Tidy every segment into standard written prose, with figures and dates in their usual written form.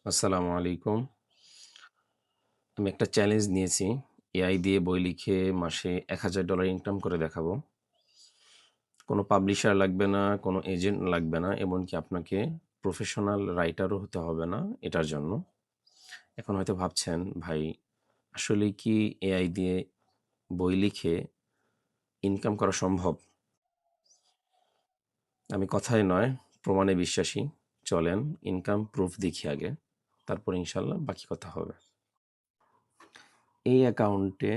আসসালামু আলাইকুম। আমি একটা চ্যালেঞ্জ নিয়েছি। এআই দিয়ে বই লিখে মাসে $১,০০০ ইনকাম করে দেখাবো। কোনো পাবলিশার লাগবে না, কোনো এজেন্ট লাগবে না, এমনকি আপনাকে প্রফেশনাল রাইটারও হতে হবে না এটার জন্য। এখন হয়তো ভাবছেন, ভাই আসলেই কি এআই দিয়ে বই লিখে ইনকাম করা সম্ভব? আমি কথায় নয়, প্রমাণে বিশ্বাসী। চলেন ইনকাম প্রুফ দেখি আগে। তারপর ইনশাআল্লাহ বাকি কথা হবে। এই অ্যাকাউন্টে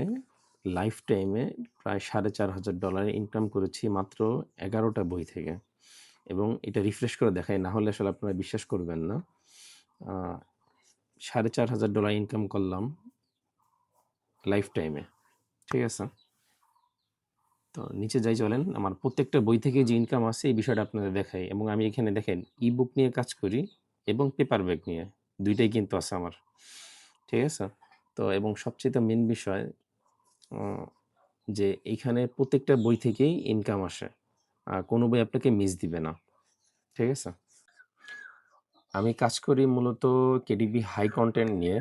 লাইফ টাইমে প্রায় $৪,৫০০ ইনকাম করেছি মাত্র ১১টা বই থেকে, এবং এটা রিফ্রেশ করে দেখাই, না হলে আসলে আপনারা বিশ্বাস করবেন না। আ $৪,৫০০ ইনকাম করলাম লাইফ টাইমে। ঠিক আছে? তো নিচে যাই চলেন। আমার প্রত্যেকটা বই থেকে যে ইনকাম আছে এই বিষয়টা আপনাদের দেখাই, এবং আমি এখানে দেখেন ই-বুক নিয়ে কাজ করি এবং পেপার ব্যাক নিয়ে। ২ টাই কিন্তু আছে আমার। ঠিক আছে? তো এবং সবচাইতে মেইন বিষয় আ যে এইখানে প্রত্যেকটা বই থেকেই ইনকাম আসে। কোনো বই আপনাকে মিস দিবে না। ঠিক আছে? আমি কাজ করি মূলত কেডিবি হাই কনটেন্ট নিয়ে।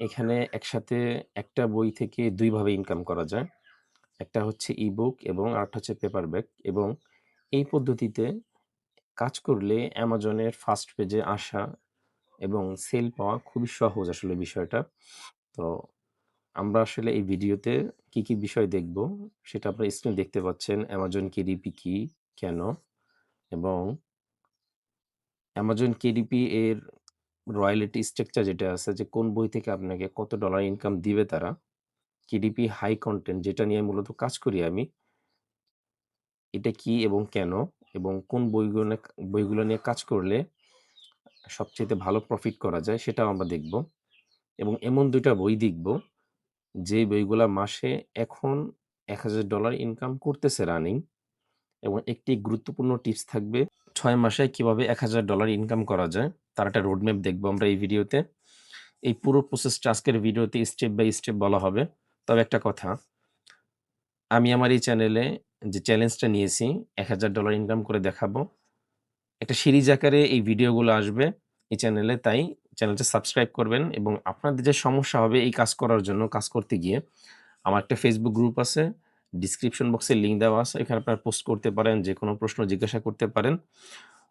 এখানে একসাথে একটা বই থেকে ২ ভাবে ইনকাম করা যায়। একটা হচ্ছে ই-বুক এবং আরেকটা হচ্ছে পেপার ব্যাক, এবং এই পদ্ধতিতে কাজ করলে অ্যামাজনের ফার্স্ট পেজে আসা এবং সেল পাওয়া খুবই সহজ আসলে বিষয়টা। তো আমরা আসলে এই ভিডিওতে কি বিষয় দেখব সেটা আপনারা স্ক্রিনে দেখতে পাচ্ছেন। অ্যামাজন কেডিপি কি, কেন, এবং অ্যামাজন কেডিপি এর রয়্যালটি স্ট্রাকচার যেটা আছে, যে কোন বই থেকে আপনাকে কত ডলার ইনকাম দিবে তারা। কেডিপি হাই কনটেন্ট যেটা নিয়ে মূলত কাজ করি আমি, এটা কি এবং কেন, এবং কোন বইগুলো নিয়ে কাজ করলে সবচাইতে ভালো প্রফিট করা যায় সেটাও আমরা দেখব, এবং এমন ২ টা বই দেখব যে বইগুলা মাসে এখন $১,০০০ ইনকাম করতেছে রানিং, এবং একটি গুরুত্বপূর্ণ টিপস থাকবে ৬ মাসে কিভাবে $১,০০০ ইনকাম করা যায়। তার একটা রোড ম্যাপ দেখব আমরা এই ভিডিওতে। এই পুরো প্রসেসটা আজকের ভিডিওতে স্টেপ বাই স্টেপ বলা হবে। তবে একটা কথা, আমি আমার এই চ্যানেলে যে চ্যালেঞ্জটা নিয়েছি $১,০০০ ইনকাম করে দেখাবো, একটা সিরিজ আকারে এই ভিডিওগুলো আসবে এই চ্যানেলে। তাই চ্যানেলটা সাবস্ক্রাইব করবেন, এবং আপনাদের যে সমস্যা হবে এই কাজ করার জন্য, কাজ করতে গিয়ে, আমার একটা ফেসবুক গ্রুপ আছে। ডিসক্রিপশন বক্সে লিঙ্ক দেওয়া আছে। এখানে আপনারা পোস্ট করতে পারেন, যেকোনো প্রশ্ন জিজ্ঞাসা করতে পারেন।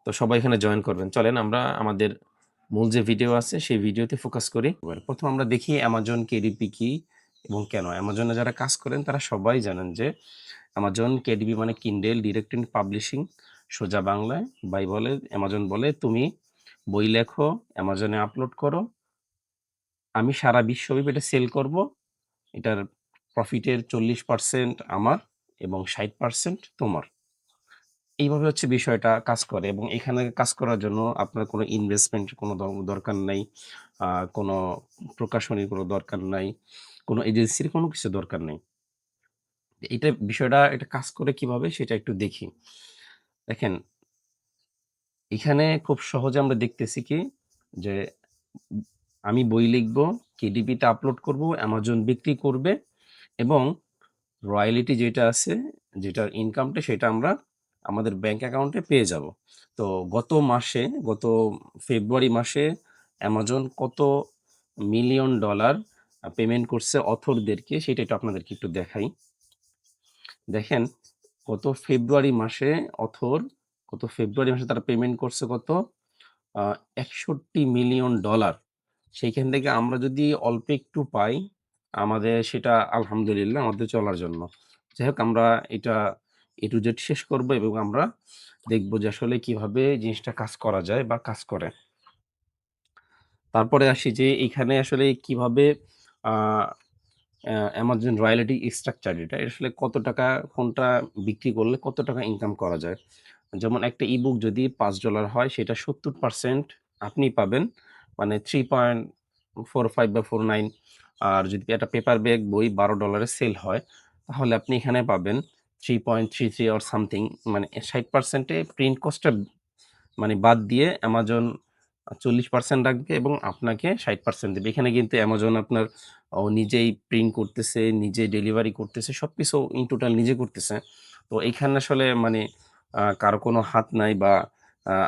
তো সবাই এখানে জয়েন করবেন। চলেন আমরা আমাদের মূল যে ভিডিও আছে সেই ভিডিওতে ফোকাস করি। এবার ১ম আমরা দেখি অ্যামাজন কেডিপি কি এবং কেন। অ্যামাজনে যারা কাজ করেন তারা সবাই জানেন যে অ্যামাজন কেডিপি মানে কিন্ডেল ডিরেক্ট ইন পাবলিশিং। সোজা বাংলায় বলে, অ্যামাজন বলে তুমি বই লেখো, অ্যামাজনে আপলোড করো। আমি সারা বিশ্বব্যাপী এটা সেল করব। এটার প্রফিটের ৪০% আমার এবং ৬০% তোমার। এইভাবে হচ্ছে বিষয়টা কাজ করে, এবং এখানে কাজ করার জন্য আপনার কোনো ইনভেস্টমেন্ট কোনো দরকার নাই। কোনো প্রকাশনীর কোনো দরকার নাই। কোনো এজেন্সির কোনো কিছু দরকার নেই। এটা কাজ করে কিভাবে সেটা একটু দেখি। দেখেন, এখানে খুব সহজে আমরা দেখতেছি কি যে উম আমি বই লিখব, কেডিপি-তে আপলোড করব, অ্যামাজন বিক্রি করবে, এবং রয়্যালিটি যেটা আছে, যেটার ইনকামটা সেটা আমরা আমাদের ব্যাংক অ্যাকাউন্টে পেয়ে যাব। তো গত ফেব্রুয়ারি মাসে অ্যামাজন কত মিলিয়ন ডলার পেমেন্ট করছে অথরদেরকে সেটা একটু আপনাদেরকে একটু দেখাই। দেখেন, গত ফেব্রুয়ারি মাসে অথর গত ফেব্রুয়ারি মাসে তারা পেমেন্ট করছে কত? আ $৬১ মিলিয়ন। সেইখান থেকে আমরা যদি অল্প একটু পাই, আমাদের সেটা আলহামদুলিল্লাহ আমাদের চলার জন্য। যাই হোক, আমরা এটা A to Z শেষ করব, এবং আমরা দেখব যে আসলে কিভাবে জিনিসটা কাজ করা যায় বা কাজ করে। তারপরে আসি যে এখানে আসলে কিভাবে আ Amazon রয়্যালটি স্ট্রাকচার এটা আসলে কত টাকা, কোনটা বিক্রি করলে কত টাকা ইনকাম করা যায়। যেমন একটা ই-বুক যদি $৫ হয় সেটা ৭০% আপনি পাবেন। মানে 3.45 বা 49। আর যদি একটা পেপার ব্যাক বই $১২ এ সেল হয়, তাহলে আপনি এখানে পাবেন 3.33 অর সামথিং। মানে ৬০% এ প্রিন্ট কস্টটা মানে বাদ দিয়ে Amazon ৪০% রাখবে এবং আপনাকে ৬০% দেবে। এখানে কিন্তু Amazon আপনার নিজেই প্রিন্ট করতেছে, নিজে ডেলিভারি করতেছে। সবকিছু ইন টোটাল নিজে করতেছে। তো এইখানে আসলে মানে কারো কোনো হাত নাই, বা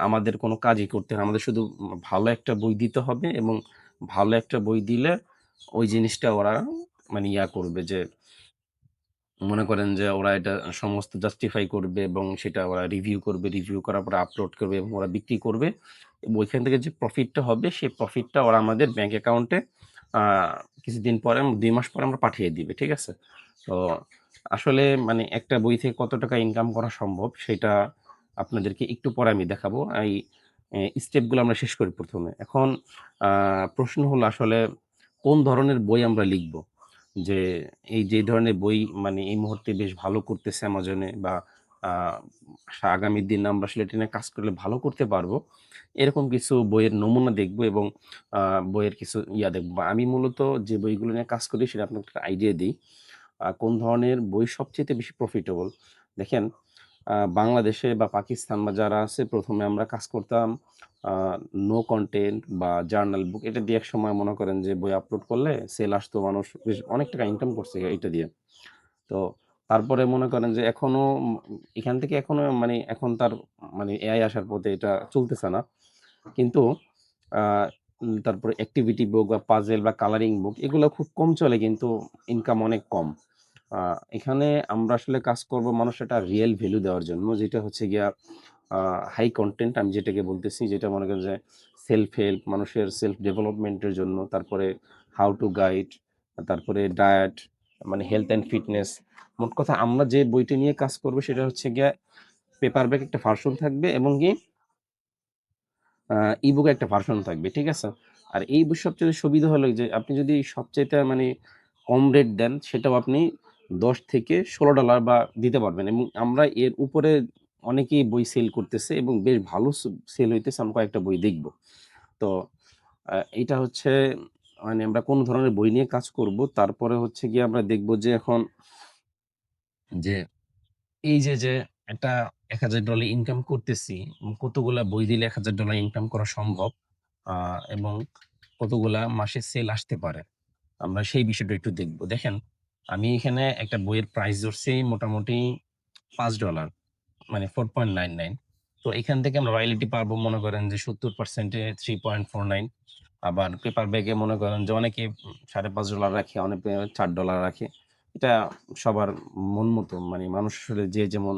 আমাদের কোনো কাজই করতে হয় না। আমাদের শুধু ভালো একটা বই দিতে হবে এবং ভালো একটা বই দিলে ওই জিনিসটা ওরা মানে করবে যে মনে করেন যে ওরা এটা সমস্ত জাস্টিফাই করবে এবং সেটা ওরা রিভিউ করবে। রিভিউ করার পরে আপলোড করবে এবং ওরা বিক্রি করবে। এবং ওইখান থেকে যে প্রফিটটা হবে সেই প্রফিটটা ওরা আমাদের ব্যাংক অ্যাকাউন্টে আ কিছুদিন পরে ২ মাস পরে আমরা পাঠিয়ে দিবে। ঠিক আছে? তো আসলে মানে একটা বই থেকে কত টাকা ইনকাম করা সম্ভব সেটা আপনাদেরকে একটু পরে আমি দেখাবো। স্টেপগুলো আমরা শেষ করি ১ম এ। এখন আ প্রশ্ন হলো আসলে কোন ধরনের বই আমরা লিখব? যে যে ধরনের বই মানে এই মুহূর্তে বেশ ভালো করতেছে Amazon-এ বা আ আগামী দিনে আমরা আসলে এটা নিয়ে কাজ করলে ভালো করতে পারবো। এরকম কিছু বইয়ের নমুনা দেখব এবং আ বইয়ের কিছু দেখব। আমি মূলত যে বইগুলো নিয়ে কাজ করি সেটা আপনাকে একটা আইডিয়া দেই। কোন ধরনের বই সবচাইতে বেশি প্রফিটেবল? দেখেন বাংলাদেশে বা পাকিস্তান বা যারা আছে ১ম এ আমরা কাজ করতাম আ নো কনটেন্ট বা জার্নাল বুক এটা দিয়ে একসময় মনে করেন যে বই আপলোড করলে সেল আসতো মানুষ বেশ অনেক টাকা ইনকাম করছে এটা দিয়ে। তো তারপরে মনে করেন যে এখনো এখান থেকে এখনো মানে এখন তার মানে এআই আসার পথে এটা চলতেছে না। কিন্তু আ তারপরে অ্যাক্টিভিটি বুক বা পাজল বা কালারিং বুক এগুলো খুব কম চলে কিন্তু ইনকাম অনেক কম। আ এখানে আমরা আসলে কাজ করব মানুষের একটা রিয়েল ভ্যালু দেওয়ার জন্য যেটা হচ্ছে গিয়া আ হাই কনটেন্ট আমি যেটাকে বলতেছি যেটা মনে করেন যে সেলফ হেল্প মানুষের সেলফ ডেভেলপমেন্ট এর জন্য তারপরে হাউ টু গাইড তারপরে ডায়েট মানে হেলথ অ্যান্ড ফিটনেস। মোট কথা আমরা যে বইটা নিয়ে কাজ করব সেটা হচ্ছে গিয়া পেপার ব্যাক একটা ভার্সন থাকবে এবং কি আ ই-বুক একটা ভার্সন থাকবে। ঠিক আছে? আর এই বই সবচাইতে সুবিধা হলো যে আপনি যদি সবচাইতে মানে কম রেট দেন সেটাও আপনি $১০ থেকে $১৬ বা দিতে পারবেন এবং আমরা এর উপরে অনেকেই বই সেল করতেছে এবং বেশ ভালো সেল হইতেছে। আমরা কয়েকটা বই দেখব। তো এইটা হচ্ছে মানে আমরা কোন ধরনের বই নিয়ে কাজ করব। তারপরে হচ্ছে গিয়ে আমরা দেখব যে এখন যে যে একটা $১,০০০ ইনকাম করতেছি, কতগুলা বই দিলে $১,০০০ ইনকাম করা সম্ভব? আ এবং কতগুলা মাসে সেল আসতে পারে? আমরা সেই বিষয়টা একটু দেখব। দেখেন, আমি এখানে একটা বইয়ের প্রাইস ধরছি মোটামুটি $৫ মানে 4.99 তো এখান থেকে আমরা রয়ালিটি পাবো মনে করেন যে ৭০% এ 3.49 আবার পেপার ব্যাগে মনে করেন যে অনেকে $৫.৫ রাখে, অনেকে $৪ রাখে। এটা সবার মন মতো মানে মানুষ আসলে যে যেমন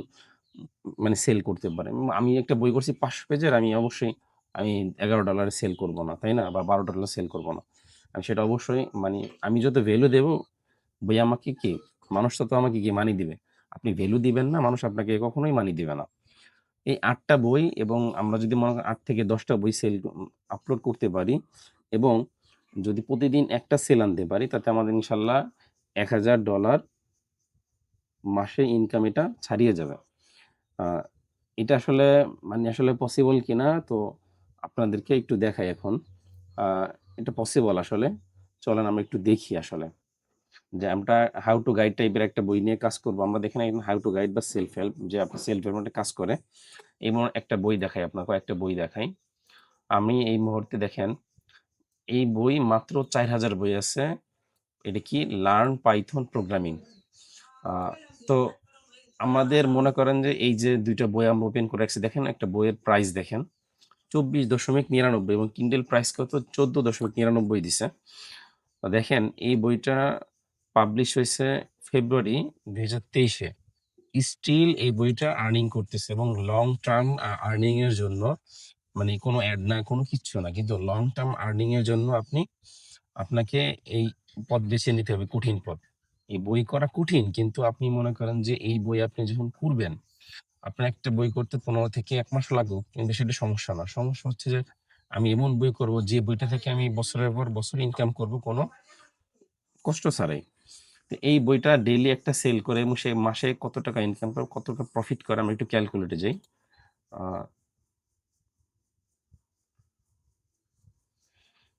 মানে সেল করতে পারে। আমি একটা বই করছি ৫০০ পেজের আমি অবশ্যই আমি $১১ এ সেল করব না, তাই না? বা $১২ সেল করব না। আমি সেটা অবশ্যই মানে আমি যত ভ্যালু দেব বই আমাকে কি মানুষ তত আমাকে কি মানি দিবে। আপনি ভ্যালু দিবেন না, মানুষ আপনাকে কখনোই মানি দিবে না। এই ৮ টা বই এবং আমরা যদি মনে করেন ৮ থেকে ১০ টা বই আপলোড করতে পারি এবং যদি প্রতিদিন একটা সেল আনতে পারি তাতে আমাদের ইনশাল্লাহ $১,০০০ মাসে ইনকাম এটা ছাড়িয়ে যাবে। আ এটা আসলে মানে আসলে পসিবল কিনা তো আপনাদেরকে একটু দেখাই এখন। আ এটা পসিবল আসলে। চলেন আমরা একটু দেখি আসলে। যে আমরা হাউ টু গাইড টাইপের একটা বই নিয়ে কাজ করব। আমরা দেখেন এখানে হাউ টু গাইড বা সেলফ হেল্প যে আপনার সেলফ হেল্প এর কাজ করে। এমন একটা বই দেখাই আপনাকে কয়েকটা বই দেখাই। আমি এই মুহূর্তে দেখেন এই বই মাত্র ৪,০০০ বই আছে। এটা কি লার্ন পাইথন প্রোগ্রামিং। আ তো আমাদের মনে করেন যে এই যে ২ টা বই আমরা ওপেন করে রাখছি দেখেন একটা বইয়ের প্রাইস দেখেন ২৪.৯৯ এবং Kindle প্রাইস কত ১৪.৯৯ দিছে। তো দেখেন এই বইটা পাবলিশ হইছে ফেব্রুয়ারি ২০২৩ এ। স্টিল এই বইটা আর্নিং করতেছে এবং লং টার্ম আর্নিং এর জন্য মানে কোনো এড না, কোনো কিচ্ছু না। কিন্তু লং টার্ম আর্নিং এর জন্য আপনাকে এই পথ বেছে নিতে হবে, কঠিন পথ। এই বই করা কঠিন কিন্তু আপনি মনে করেন যে এই বই আপনি যখন করবেন, আপনার একটা বই করতে ১৫ থেকে ১ মাস লাগুক কিন্তু সেটা সমস্যা না। সমস্যা হচ্ছে যে আমি এমন বই করব যে বইটা থেকে আমি বছরের পর বছর ইনকাম করব কোনো কষ্ট ছাড়াই। তো এই বইটা ডেইলি একটা সেল করে এবং সে মাসে কত টাকা ইনকাম করে, কত টাকা প্রফিট করে আমরা একটু ক্যালকুলেটে যাই। আ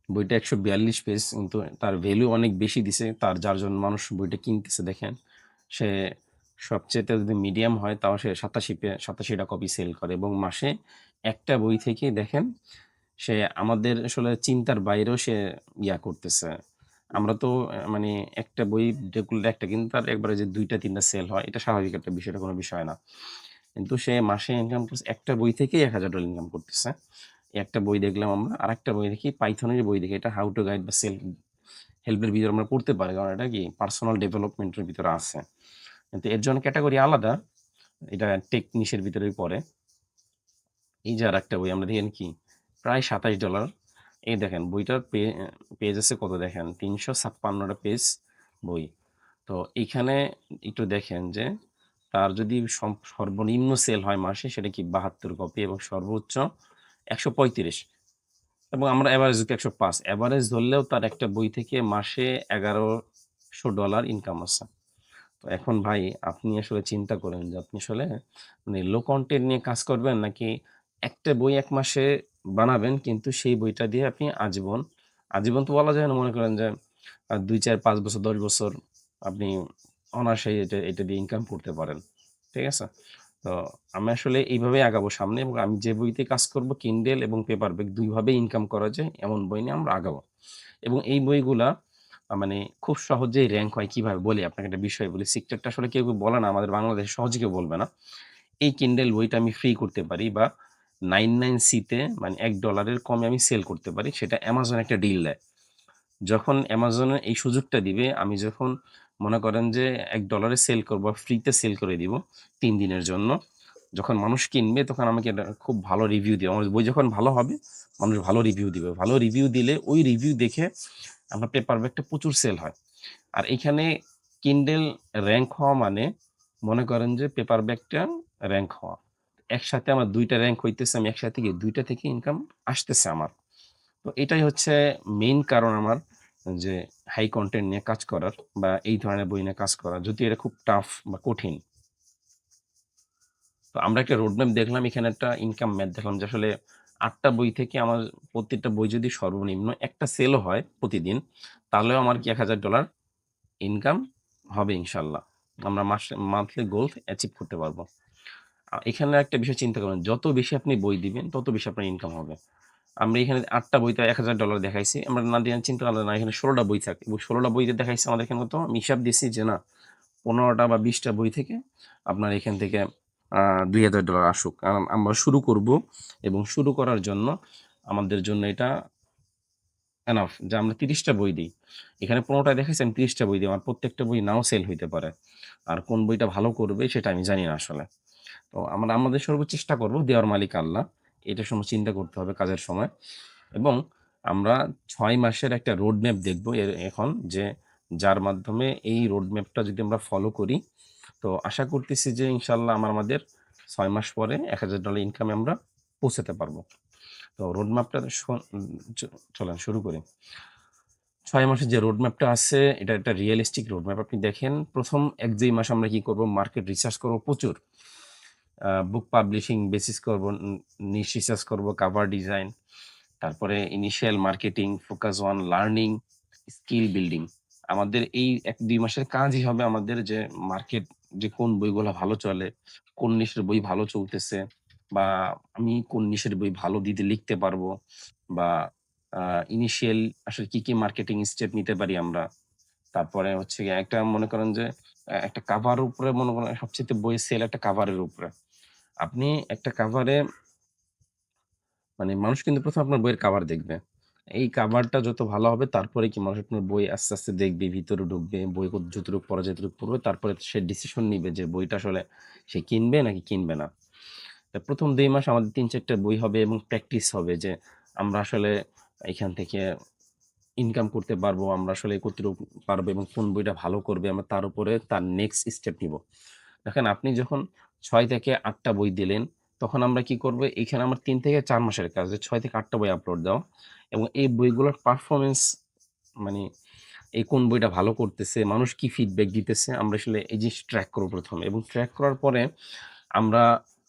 বইটা ১৪২ পেজ কিন্তু তার ভ্যালু অনেক বেশি দিছে। যার জন্য মানুষ বইটা কিনতেছে দেখেন। সে সবচাইতে যদি মিডিয়াম হয় তাও সে ৮৭ টা কপি সেল করে এবং মাসে একটা বই থেকেই দেখেন সে আমাদের আসলে চিন্তার বাইরেও সে করতেছে। আমরা তো মানে একটা বই রেগুলার একটা কিন্তু তার একবারে যে ২ টা ৩ টা সেল হয় এটা স্বাভাবিক একটা বিষয়, এটা কোনো বিষয় না। কিন্তু সে মাসে ইনকাম করছে একটা বই থেকেই $1000 ইনকাম করতেছে। একটা বই দেখলাম আমরা, আরেকটা বই দেখি পাইথনের বই দেখি, এটা হাউ টু গাইড বা সেলফ হেল্পের ভিতরে আমরা পড়তে পারি, কারণ এটা কি পার্সোনাল ডেভেলপমেন্টের ভিতরে আছে। কিন্তু এর জন্য ক্যাটাগরি আলাদা, এটা টেক নিশের ভিতরেই পড়ে। এই যে আরেকটা বই আমরা দেখেন কি প্রায় $27। এই দেখেন বইটার পেজ আছে কত, দেখেন 356টা পেজ বই। তো এইখানে একটু দেখেন যে তার যদি সর্বনিম্ন সেল হয় মাসে, সেটা কি 72 কপি এবং সর্বোচ্চ 135, এবং আমরা অ্যাভারেজ যদি 105 অ্যাভারেজ ধরলেও তার একটা বই থেকে মাসে $1100 ইনকাম আছে। তো এখন ভাই আপনি আসলে চিন্তা করেন যে আপনি আসলে মানে লো কন্টেন্ট নিয়ে কাজ করবেন, নাকি একটা বই 1 মাসে বানাবেন কিন্তু সেই বইটা দিয়ে আপনি আজীবন, আজীবন তো বলা যায় না, মনে করেন যে ২, ৪, ৫ বছর ১০ বছর আপনি অনায়াসেই এটা দিয়ে ইনকাম করতে পারেন। ঠিক আছে? তো আমি আসলে এইভাবেই আগাবো সামনে, এবং আমি যে বইতে কাজ করব Kindle এবং পেপারব্যাক ২ ভাবেই ইনকাম করা যায় এমন বই নিয়ে আমরা আগাবো। এবং এই বইগুলা মানে খুব সহজেই র‍্যাংক হয় কিভাবে বলি আপনাকে, একটা বিষয় বলি। সিক্রেটটা আসলে কেউ বলে না আমাদের বাংলাদেশে, সহজে কেউ বলবে না। এই Kindle বইটা আমি ফ্রি করতে পারি, বা 99C তে মানে $1 এর কমে আমি সেল করতে পারি। সেটা Amazon একটা ডিল দেয়। যখন Amazon এই সুযোগটা দিবে, আমি যখন মনে করেন যে $1 এ সেল করব, ফ্রিতে সেল করে দিব ৩ দিনের জন্য। যখন মানুষ কিনবে তখন আমাকে এটা খুব ভালো রিভিউ দিবে। আমার বই যখন ভালো হবে, মানুষ ভালো রিভিউ দিবে। ভালো রিভিউ দিলে ওই রিভিউ দেখে আমার পেপারব্যাকটা প্রচুর সেল হয়। আর এইখানে Kindle র‍্যাংক হওয়া মানে মনে করেন যে পেপারব্যাকটা র‍্যাংক হওয়া। একসাথে আমার ২ টা র‍্যাংক হইতেছে, আমি একসাথে গিয়ে ২ টা থেকে ইনকাম আসতেছে আমার। তো এটাই হচ্ছে মেইন কারণ আমার যে হাই কনটেন্ট নিয়ে কাজ করার, বা এই ধরনের বই নিয়ে কাজ করার। যদিও এটা খুব টাফ বা কঠিন। তো আমরা একটা রোডম্যাপ দেখলাম, এখানে একটা ইনকাম ম্যাথ দেখলাম যে আসলে ৮ টা বই থেকে আমার প্রত্যেকটা বই যদি সর্বনিম্ন একটা সেলও হয় প্রতিদিন, তাহলেও আমার কি $1000 ইনকাম হবে ইনশাআল্লাহ। আমরা মান্থলি গোল অ্যাচিভ করতে পারবো। এখানে একটা বিষয় চিন্তা করুন, যত বেশি আপনি বই দিবেন, তত বেশি আপনার ইনকাম হবে। আমরা এখানে ৮ টা বইতে $1000 দেখাইছি। আমরা না দিয়ে চিন্তা করলাম না, এখানে ১৬ টা বই থাকে এবং ১৬ টা বইতে দেখাইছে আমাদের এখানে কত? আমি হিসাব দিছি যে না, ১৫ টা বা ২০ টা বই থেকে আপনার এখান থেকে আ $২,০০০ আসুক। কারণ আমরা শুরু করব, এবং শুরু করার জন্য আমাদের জন্য এটা এনাফ যে আমরা ৩০ টা বই দিই। এখানে ১৫ টায় দেখাইছে আমি ৩০ টা বই দিই। আমার প্রত্যেকটা বই নাও সেল হইতে পারে। আর কোন বইটা ভালো করবে সেটা আমি জানি না আসলে। তো আমরা আমাদের সর্বোচ্চ চেষ্টা করব, দেওয়ার মালিক আল্লাহ। এটা সময় চিন্তা করতে হবে কাজের সময়। এবং আমরা ৬ মাসের একটা রোড ম্যাপ দেখব এখন, যে যার মাধ্যমে এই রোড ম্যাপটা যদি আমরা ফলো করি, তো আশা করতেছি যে ইনশাআল্লাহ আমাদের ৬ মাস পরে $১,০০০ ইনকামে আমরা পৌঁছাতে পারবো। তো রোড ম্যাপটা চলেন শুরু করি। ৬ মাসের যে রোড ম্যাপটা আছে, এটা একটা রিয়ালিস্টিক রোড ম্যাপ। আপনি দেখেন ১ম ১-২ মাস আমরা কি করব? মার্কেট রিসার্চ করব প্রচুর। বুক পাবলিশিং বেসিস করব, নিশ রিসার্চ করব, কভার ডিজাইন, তারপরে initial marketing, focus on learning, skill building. আমাদের এই ১-২ মাসের কাজই হবে আমাদের যে মার্কেট, যে কোন বইগুলা ভালো চলে, কোন নিশের বই ভালো চলতেছে, বা আমি কোন নিশের বই ভালো লিখতে পারবো, বা ইনিশিয়াল আসলে কি মার্কেটিং স্টেপ নিতে পারি আমরা। তারপরে হচ্ছে গিয়ে একটা মনে করেন যে একটা কাভারের উপরে, মনে করেন সবচাইতে বইয়ের সেল একটা কাভারের উপরে। আপনি একটা কাভারে মানে মানুষ কিন্তু ১ম আপনার বইয়ের কাভার দেখবে। এই কাভারটা যত ভালো হবে, তারপরে কি মানুষ আপনার বই আস্তে, আস্তে দেখবে, ভিতরে ঢুকবে, বই যতটুকু পড়া যায় ততটুকু পড়বে। তারপরে সে ডিসিশন নিবে যে বইটা আসলে সে কিনবে নাকি কিনবে না। ১ম ২ মাস আমাদের ৩-৪ টা বই হবে এবং প্র্যাকটিস হবে যে আমরা আসলে এখান থেকে ইনকাম করতে পারবো, আমরা আসলে কতটুকু পারবো এবং কোন বইটা ভালো করবে, আমরা তার উপরে তার নেক্সট স্টেপ নিব। দেখেন আপনি যখন ৬ থেকে ৮ টা বই দিলেন, তখন আমরা কি করব? এখানে আমার ৩ থেকে ৪ মাসের কাজ যে ৬ থেকে ৮ টা বই আপলোড দেওয়া, এবং এই বইগুলোর পারফরম্যান্স মানে এই কোন বইটা ভালো করতেছে, মানুষ কি ফিডব্যাক দিতেছে, আমরা আসলে এই জিনিসটা ট্র্যাক করব ১ম এ, এবং ট্র্যাক করার পরে আমরা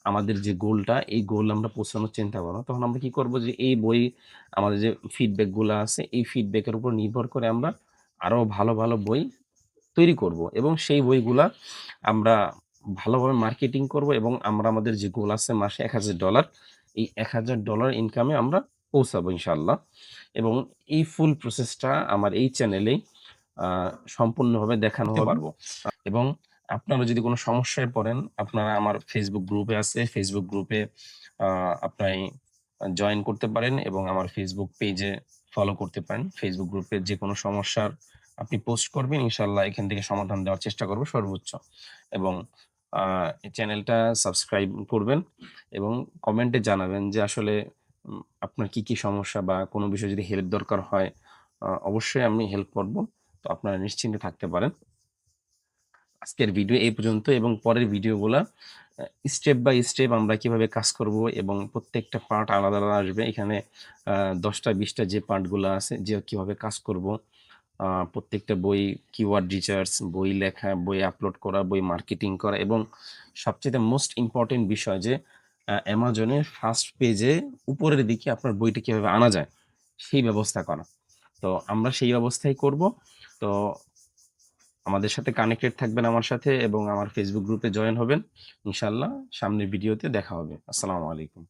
আমাদের যে গোলটা, এই গোল আমরা পৌঁছানোর চিন্তা করব। তখন আমরা কি করব? যে এই বই আমাদের যে ফিডব্যাক গুলা আছে, এই ফিডব্যাকের উপর নির্ভর করে আমরা আরো ভালো, ভালো বই তৈরি করব, এবং সেই বইগুলা আমরা ভালোভাবে মার্কেটিং করব, এবং আমরা আমাদের যে গোল আছে মাসে $১,০০০, এই $১,০০০ ইনকামে আমরা পৌঁছাবো ইনশাআল্লাহ। এবং এই ফুল প্রসেসটা আমার এই চ্যানেলেই আ সম্পূর্ণভাবে দেখানো হবে পারবো। এবং আপনারা যদি কোনো সমস্যায় পড়েন, আপনারা আমার Facebook গ্রুপে আছে। Facebook গ্রুপে আ আপনি জয়েন করতে পারেন এবং আমার Facebook পেজে ফলো করতে পারেন। Facebook গ্রুপে যেকোনো সমস্যার আপনি পোস্ট করবেন, ইনশাআল্লাহ এখান থেকে সমাধান দেওয়ার চেষ্টা করব সর্বোচ্চ। এবং আ এই চ্যানেলটা সাবস্ক্রাইব করবেন এবং কমেন্টে জানাবেন যে আসলে আপনার কি সমস্যা বা কোনো বিষয়ে যদি হেল্প দরকার হয়, অবশ্যই আমি হেল্প করব। তো আপনারা নিশ্চিন্তে থাকতে পারেন। আজকের ভিডিও এই পর্যন্ত এবং পরের ভিডিওগুলা স্টেপ বাই স্টেপ আমরা কিভাবে কাজ করব এবং প্রত্যেকটা পার্ট আলাদা আসবে। এখানে ১০ টা ২০ টা যে পার্টগুলা আছে যে কিভাবে কাজ করব, প্রত্যেকটা বই কিওয়ার্ড রিসার্চ, বই লেখা, বই আপলোড করা, বই মার্কেটিং করা এবং সবচাইতে মোস্ট ইম্পোর্টেন্ট বিষয় যে Amazon-এর ফার্স্ট পেজে উপরের দিকে আপনার বইটা কিভাবে আনা যায়, সেই ব্যবস্থা করা। তো আমরা সেই ব্যবস্থাই করব। তো আমাদের সাথে কানেক্টেড থাকবেন আমার সাথে এবং আমার Facebook গ্রুপে জয়েন হবেন। ইনশাআল্লাহ সামনের ভিডিওতে দেখা হবে। আসসালামু আলাইকুম।